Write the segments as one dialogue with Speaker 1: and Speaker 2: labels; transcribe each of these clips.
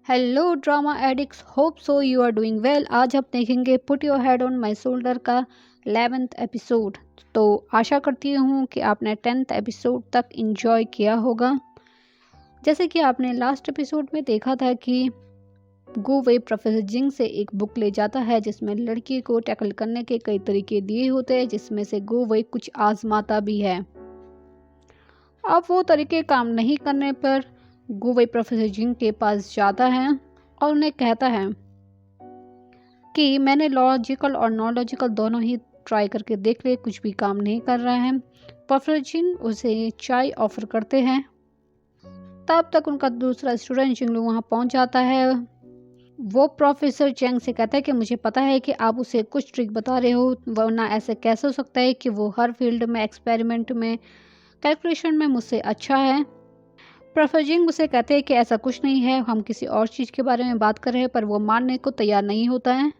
Speaker 1: Hello drama addicts, hope so you are doing well. आज हम देखेंगे put your head on my shoulder का 11th episode. तो आशा करती हूँ कि आपने 10th एपिसोड तक एंजॉय किया होगा। जैसे कि आपने लास्ट एपिसोड में देखा था कि गो वे प्रोफेसर जिंग से एक बुक ले जाता है जिसमें लड़की को टैकल करने के कई तरीके दिए होते हैं, जिसमें से गो वे कुछ आजमाता भी है। अब वो तरीके काम नहीं करने पर गो वे प्रोफेसर जिंग के पास जाता है और उन्हें कहता है कि मैंने लॉजिकल और नॉन लॉजिकल दोनों ही ट्राई करके देख लिए, कुछ भी काम नहीं कर रहा है। प्रोफेसर जिंग उसे चाय ऑफर करते हैं। तब तक उनका दूसरा स्टूडेंट जिंगलू वहाँ पहुँच जाता है। वो प्रोफेसर चैंग से कहता है कि मुझे पता है कि आप उसे कुछ ट्रिक बता रहे हो, वरना ऐसे कैसे हो सकता है कि वो हर फील्ड में, एक्सपेरिमेंट में, कैलकुलेशन में मुझसे अच्छा है। प्रोफेसर जिंग उसे कहते हैं कि ऐसा कुछ नहीं है, हम किसी और चीज़ के बारे में बात कर रहे हैं, पर वो मानने को तैयार नहीं होता है।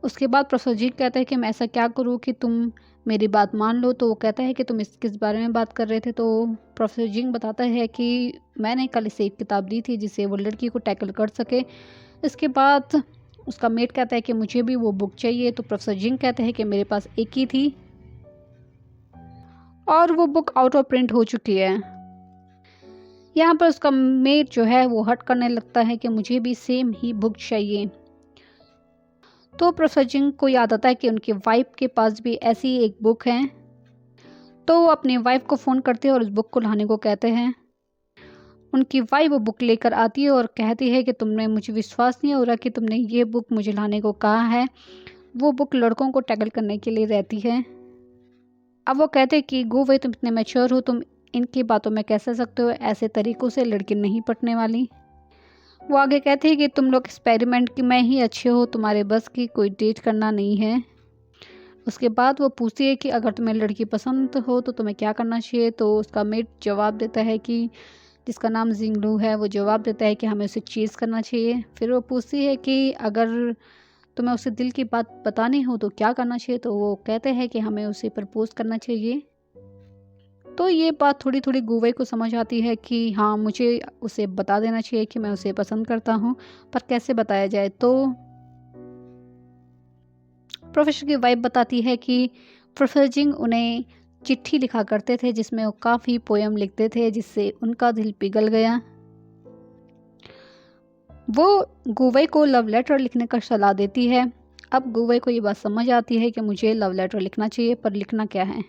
Speaker 1: उसके बाद प्रोफेसर जिंग कहते हैं कि मैं ऐसा क्या करूं कि तुम मेरी बात मान लो। तो वो कहता है कि तुम इस किस बारे में बात कर रहे थे। तो प्रोफेसर जिंग बताता है कि मैंने कल इसे एक किताब दी थी जिससे वो लड़की को टैकल कर सके। इसके बाद उसका मेट कहता है कि मुझे भी वो बुक चाहिए। तो प्रोफेसर जिंग कहते हैं कि मेरे पास एक ही थी और वो बुक आउट ऑफ प्रिंट हो चुकी है। यहाँ पर उसका मेट जो है वो हट करने लगता है कि मुझे भी सेम ही बुक चाहिए। तो प्रोफेसर जिंग को याद आता है कि उनकी वाइफ के पास भी ऐसी एक बुक है। तो वो अपनी वाइफ को फ़ोन करते हैं और उस बुक को लाने को कहते हैं। उनकी वाइफ वो बुक लेकर आती है और कहती है कि तुमने, मुझे विश्वास नहीं हो रहा कि तुमने ये बुक मुझे लाने को कहा है। वो बुक लड़कों को टैकल करने के लिए रहती है। अब वो कहते हैं कि गो वे, तुम इतने मैच्योर हो, तुम इनकी बातों में कैसे सकते हो, ऐसे तरीक़ों से लड़की नहीं पटने वाली। वो आगे कहते हैं कि तुम लोग एक्सपेरिमेंट में ही अच्छे हो, तुम्हारे बस की कोई डेट करना नहीं है। उसके बाद वो पूछती है कि अगर तुम्हें लड़की पसंद हो तो तुम्हें क्या करना चाहिए। तो उसका मेट जवाब देता है कि, जिसका नाम जिंगलू है, वो जवाब देता है कि हमें उसे चीज़ करना चाहिए। फिर वो पूछती है कि अगर तुम्हें उसे दिल की बात बतानी हो तो क्या करना चाहिए। तो वो कहते हैं कि हमें उसे प्रपोज करना चाहिए। तो ये बात थोड़ी थोड़ी गो वे को समझ आती है कि हाँ, मुझे उसे बता देना चाहिए कि मैं उसे पसंद करता हूँ, पर कैसे बताया जाए। तो प्रोफेसर की वाइफ बताती है कि प्रोफेसर जिंग उन्हें चिट्ठी लिखा करते थे जिसमें वो काफ़ी पोयम लिखते थे, जिससे उनका दिल पिघल गया। वो गुवे को लव लेटर लिखने का सलाह देती है। अब गुवे को ये बात समझ आती है कि मुझे लव लेटर लिखना चाहिए, पर लिखना क्या है।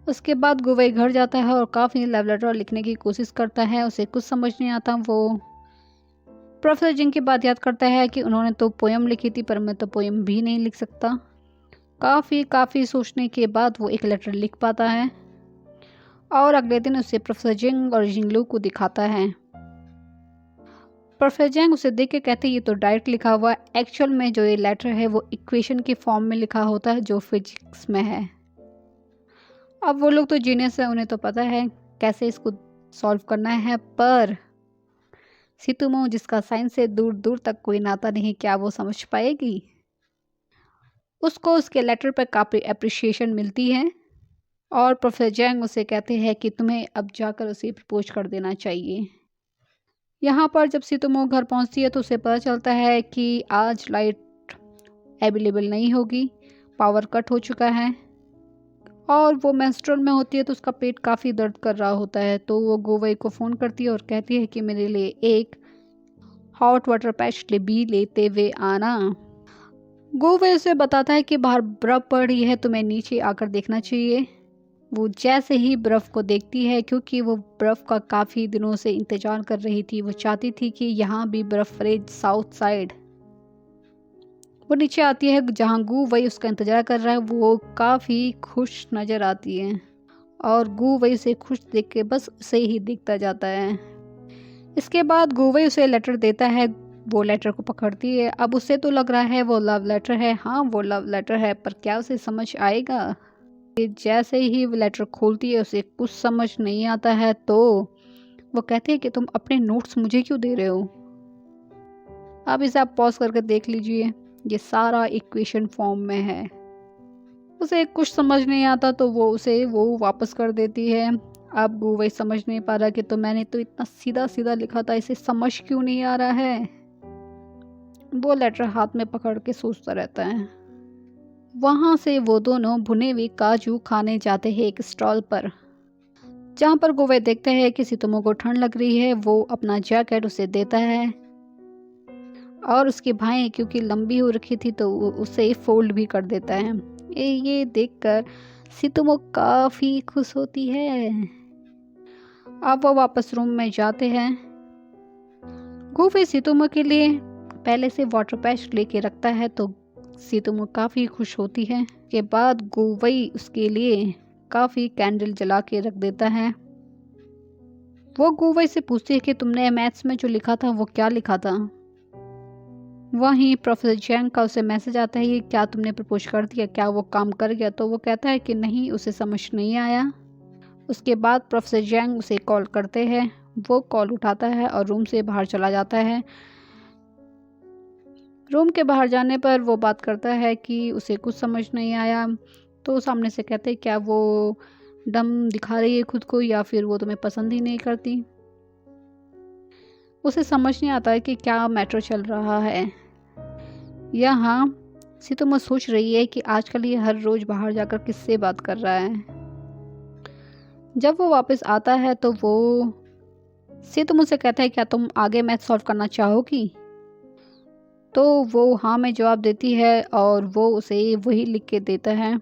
Speaker 1: उसके बाद गुवे घर जाता है और काफ़ी लव लेटर लिखने की कोशिश करता है। उसे कुछ समझ नहीं आता। वो प्रोफेसर जिंग की बात याद करता है कि उन्होंने तो पोयम लिखी थी, पर मैं तो पोयम भी नहीं लिख सकता। काफ़ी सोचने के बाद वो एक लेटर लिख पाता है और अगले दिन उसे प्रोफेसर जिंग और जिंगलू को दिखाता है। प्रोफेसर जिंग उसे देख के कहते हैं ये तो डायरेक्ट लिखा हुआ है। एक्चुअल में जो ये लेटर है वो इक्वेशन की फॉर्म में लिखा होता है जो फिजिक्स में है। अब वो लोग तो जीनियस है, उन्हें तो पता है कैसे इसको सॉल्व करना है, पर सितुमो, जिसका साइंस से दूर दूर तक कोई नाता नहीं, क्या वो समझ पाएगी। उसको उसके लेटर पर काफ़ी अप्रिशिएशन मिलती है और प्रोफेसर जैंग उसे कहते हैं कि तुम्हें अब जाकर उसे प्रपोज कर देना चाहिए। यहाँ पर जब सितुमो घर पहुँचती है तो उसे पता चलता है कि आज लाइट अवेलेबल नहीं होगी, पावर कट हो चुका है। और वो मेंस्ट्रुअल में होती है तो उसका पेट काफ़ी दर्द कर रहा होता है। तो वो गोवे को फ़ोन करती है और कहती है कि मेरे लिए एक हॉट वाटर पैच भी लेते हुए आना। गोवे उसे बताता है कि बाहर बर्फ़ पड़ रही है, तुम्हें नीचे आकर देखना चाहिए। वो जैसे ही बर्फ़ को देखती है, क्योंकि वो बर्फ़ का काफ़ी दिनों से इंतज़ार कर रही थी, वो चाहती थी कि यहाँ भी बर्फ़ पड़े साउथ साइड। वो नीचे आती है जहाँ गू वही उसका इंतज़ार कर रहा है। वो काफ़ी खुश नज़र आती है और गू वही उसे खुश देख के बस उसे ही देखता जाता है। इसके बाद गू वही उसे लेटर देता है। वो लेटर को पकड़ती है। अब उसे तो लग रहा है वो लव लेटर है। हाँ, वो लव लेटर है, पर क्या उसे समझ आएगा। जैसे ही वो लेटर खोलती है उसे कुछ समझ नहीं आता है। तो वो कहती है कि तुम अपने नोट्स मुझे क्यों दे रहे हो। अब इसे आप पॉज करके देख लीजिए, ये सारा इक्वेशन फॉर्म में है। उसे कुछ समझ नहीं आता तो वो उसे वापस कर देती है। अब वही समझ नहीं पा रहा कि तो मैंने तो इतना सीधा सीधा लिखा था, इसे समझ क्यों नहीं आ रहा है। वो लेटर हाथ में पकड़ के सोचता रहता है। वहाँ से वो दोनों भुने हुए काजू खाने जाते हैं एक स्टॉल पर, जहाँ पर गुवे देखते हैं कि सितुमो को ठंड लग रही है। वो अपना जैकेट उसे देता है और उसकी बाहें क्योंकि लंबी हो रखी थी तो वो उसे फोल्ड भी कर देता है। ये देखकर सितुमो काफ़ी खुश होती है। अब वो वापस रूम में जाते हैं। गुवे सितुमो के लिए पहले से वाटर पैच लेके रखता है तो सितुमो काफ़ी खुश होती है। के बाद गुवई उसके लिए काफ़ी कैंडल जला के रख देता है। वो गुवई से पूछती है कि तुमने मैथ्स में जो लिखा था वो क्या लिखा था। वहीं प्रोफेसर जैंग का उसे मैसेज आता है, क्या तुमने प्रपोज कर दिया, क्या वो काम कर गया। तो वो कहता है कि नहीं, उसे समझ नहीं आया। उसके बाद प्रोफेसर जैंग उसे कॉल करते हैं। वो कॉल उठाता है और रूम से बाहर चला जाता है। रूम के बाहर जाने पर वो बात करता है कि उसे कुछ समझ नहीं आया। तो सामने से कहते हैं, क्या वो डम दिखा रही है खुद को या फिर वो तुम्हें पसंद ही नहीं करती। उसे समझ नहीं आता है कि क्या मैटर चल रहा है। यहाँ सितुमो सोच रही है कि आजकल ये हर रोज बाहर जाकर किससे बात कर रहा है। जब वो वापस आता है तो वो सितुमो से कहता है, क्या तुम आगे मैथ सॉल्व करना चाहोगी। तो वो हाँ में जवाब देती है और वो उसे वही लिख के देता है।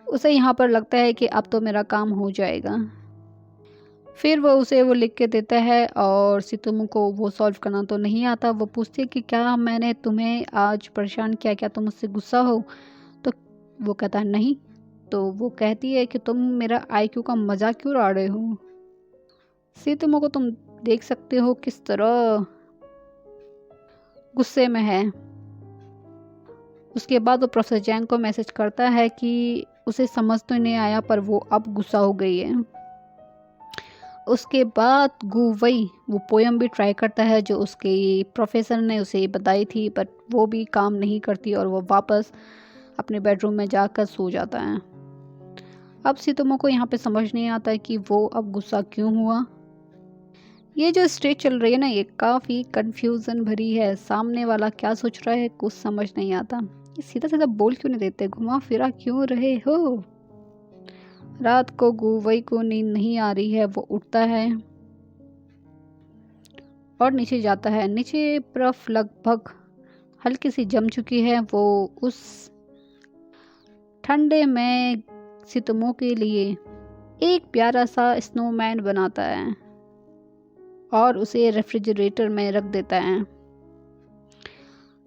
Speaker 1: उसे यहाँ पर लगता है कि अब तो मेरा काम हो जाएगा। फिर वो उसे वो लिख के देता है और सितुमो को वो सॉल्व करना तो नहीं आता। वो पूछती है कि क्या मैंने तुम्हें आज परेशान किया, क्या तुम मुझसे गुस्सा हो। तो वो कहता है नहीं। तो वो कहती है कि तुम मेरा आईक्यू का मजाक क्यों उड़ा रहे हो। सितुमो को तुम देख सकते हो किस तरह गुस्से में है। उसके बाद वो प्रोफेसर जैंग को मैसेज करता है कि उसे समझ तो नहीं आया पर वो अब गुस्सा हो गई है। उसके बाद गुवई वो पोयम भी ट्राई करता है जो उसके प्रोफेसर ने उसे बताई थी, पर वो भी काम नहीं करती और वो वापस अपने बेडरूम में जाकर सो जाता है। अब सितुमो को यहाँ पे समझ नहीं आता कि वो अब गुस्सा क्यों हुआ। ये जो स्टेज चल रही है ना, ये काफ़ी कंफ्यूजन भरी है। सामने वाला क्या सोच रहा है कुछ समझ नहीं आता। ये सीधा सीधा बोल क्यों नहीं देते, घुमा फिरा क्यों रहे हो। रात को गुवई को नींद नहीं आ रही है। वो उठता है और नीचे जाता है। नीचे बर्फ लगभग हल्की सी जम चुकी है। वो उस ठंडे में सितुमो के लिए एक प्यारा सा स्नोमैन बनाता है और उसे रेफ्रिजरेटर में रख देता है।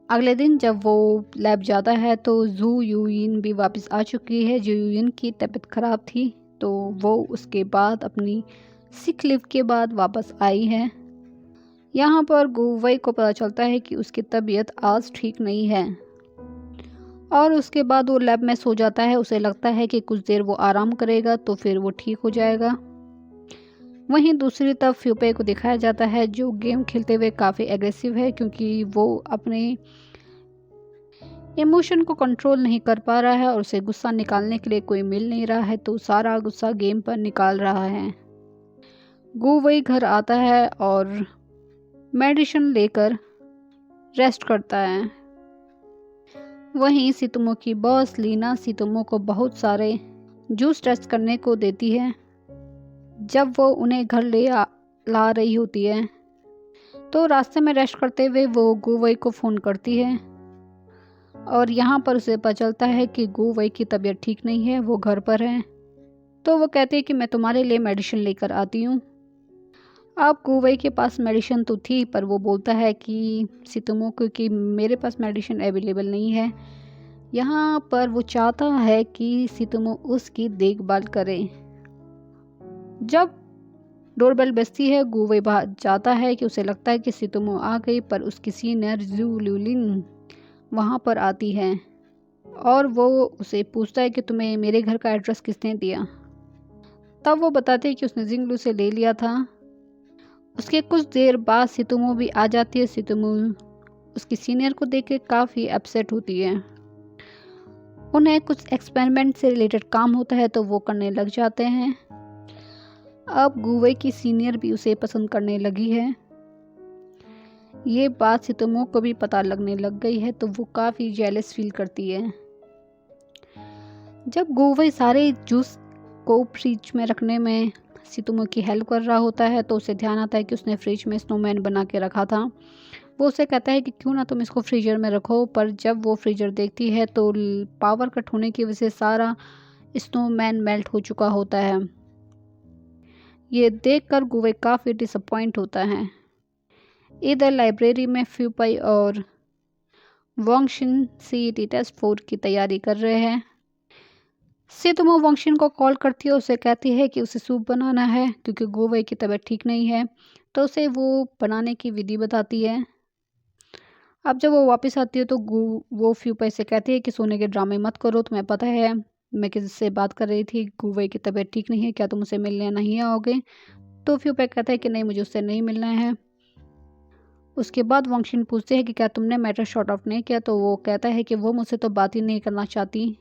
Speaker 1: अगले दिन जब वो लैब जाता है तो जू यूइन भी वापस आ चुकी है। जू यूइन की तबीयत ख़राब थी तो वो उसके बाद अपनी सिक लीव के बाद वापस आई है। यहाँ पर गुवई को पता चलता है कि उसकी तबीयत आज ठीक नहीं है और उसके बाद वो लैब में सो जाता है। उसे लगता है कि कुछ देर वो आराम करेगा तो फिर वो ठीक हो जाएगा। वहीं दूसरी तरफ फ्यूपे को दिखाया जाता है जो गेम खेलते हुए काफ़ी एग्रेसिव है क्योंकि वो अपने इमोशन को कंट्रोल नहीं कर पा रहा है और उसे गुस्सा निकालने के लिए कोई मिल नहीं रहा है तो सारा गुस्सा गेम पर निकाल रहा है। गुवई घर आता है और मेडिसिन लेकर रेस्ट करता है। वहीं सितुमो की बॉस लीना सितुमो को बहुत सारे जूस टेस्ट करने को देती है। जब वो उन्हें घर ला रही होती है तो रास्ते में रेस्ट करते हुए वो गुवई को फ़ोन करती है और यहाँ पर उसे पता चलता है कि गुवई की तबीयत ठीक नहीं है, वो घर पर है। तो वो कहती है कि मैं तुम्हारे लिए मेडिसिन लेकर आती हूँ। अब गुवई के पास मेडिसिन तो थी पर वो बोलता है कि सितुमो को कि मेरे पास मेडिसिन अवेलेबल नहीं है। यहाँ पर वो चाहता है कि सितुमो उसकी देखभाल करे। जब डोरबेल बजती है गुवई बाहर जाता है कि उसे लगता है कि सितुमो आ गई, पर उसकी सीनियर जू ल्यूलिन वहाँ पर आती है और वो उसे पूछता है कि तुम्हें मेरे घर का एड्रेस किसने दिया। तब वो बताती है कि उसने जिंगलू से ले लिया था। उसके कुछ देर बाद सितुमो भी आ जाती है। सितुमो उसकी सीनियर को देख के काफ़ी अपसेट होती है। उन्हें कुछ एक्सपेरिमेंट से रिलेटेड काम होता है तो वो करने लग जाते हैं। अब गुवई की सीनियर भी उसे पसंद करने लगी है। ये बात सितोमो को भी पता लगने लग गई है, तो वो काफ़ी जेलस फील करती है। जब गुवई सारे जूस को फ्रिज में रखने में सितोमो की हेल्प कर रहा होता है, तो उसे ध्यान आता है कि उसने फ्रिज में स्नोमैन बना के रखा था। वो उससे कहता है कि क्यों ना तुम इसको फ्रीजर में रखो, पर जब वो फ्रीजर देखती है तो पावर कट होने की वजह से सारा स्नोमैन मेल्ट हो चुका होता है। ये देखकर गुवे काफ़ी डिसअपॉइंट होता है। इधर लाइब्रेरी में फ्यूपाई और वोंगशिन सीईटी टेस्ट 4 की तैयारी कर रहे हैं। सितोमो वोंगशिन को कॉल करती है, उसे कहती है कि उसे सूप बनाना है क्योंकि गुवे की तबीयत ठीक नहीं है, तो उसे वो बनाने की विधि बताती है। अब जब वो वापस आती है तो वो फ्यूपाई से कहती है कि सोने के ड्रामे मत करो, तुम्हें पता है मैं किससे बात कर रही थी, गुवे की तबीयत ठीक नहीं है, क्या तुम उसे मिलने नहीं आओगे? तो फ्यूपाई कहता है कि नहीं, मुझे उससे नहीं मिलना है। उसके बाद वोंगशिन पूछते हैं कि क्या तुमने मैटर शॉर्ट आउट नहीं किया, तो वो कहता है कि वो मुझसे तो बात ही नहीं करना चाहती।